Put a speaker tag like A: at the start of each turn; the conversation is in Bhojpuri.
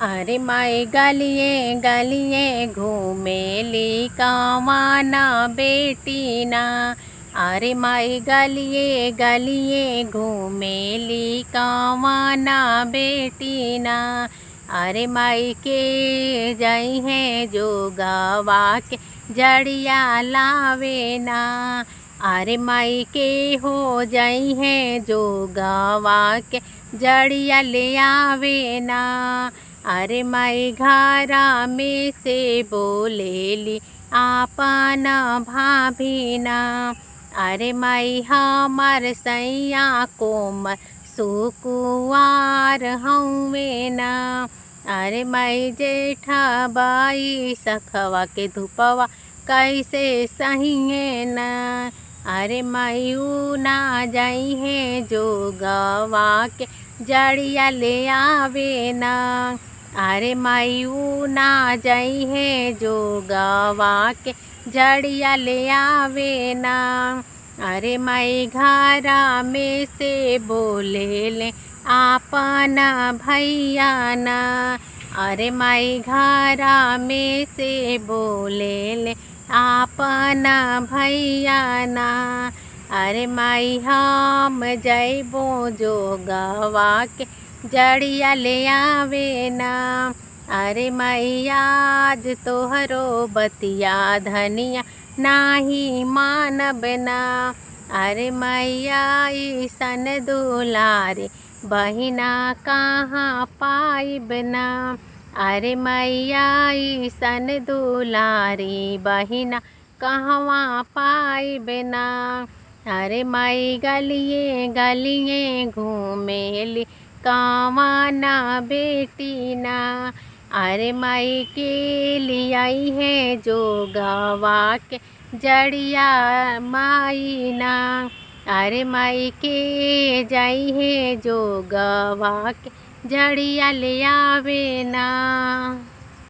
A: अरे माई गलिए गलिए घूमेली कावाना बेटी ना। अरे माई गलिए गलिए घूमेली कावाना बेटी ना। अरे माई के जई है जो गवा के जड़िया लावे ना। अरे माई के हो जई है जो गवा के जड़िया ले आवे ना। अरे माई घरा में से बोलेली आपन भाभीना। अरे माई हमार सैया कोमल सुकुवार हउवे ना। अरे माई जेठा बाई सखवा के धुपवा कैसे सहिए ना। अरे माई ऊ ना जाई है जो गवा के जड़िया ले आवे ना। अरे माई ऊ ना जाई है जो गवा के जड़िया ले आवे ना। अरे माई घरा में से बोले ले आपन भैया ना। अरे माई घरा में से बोले ले आपन भैया ना। अरे माई हम जइबो जो गवा के जड़िया ले आवे ना। अरे माई आज तोहरो बतिया धनिया नाही मानब ना। अरे मैया सन दुलारे बहिना कहाँ पाइब ना। अरे मैया सन दुलारी बहिना कहवा पाइब ना। अरे माई गलिए गलिए घूमेली कावाना बेटी ना। अरे माई के लियाई है जो गवा के जड़िया माई ना। अरे माई के जाई है जो गवा के जड़िया ले आवे ना।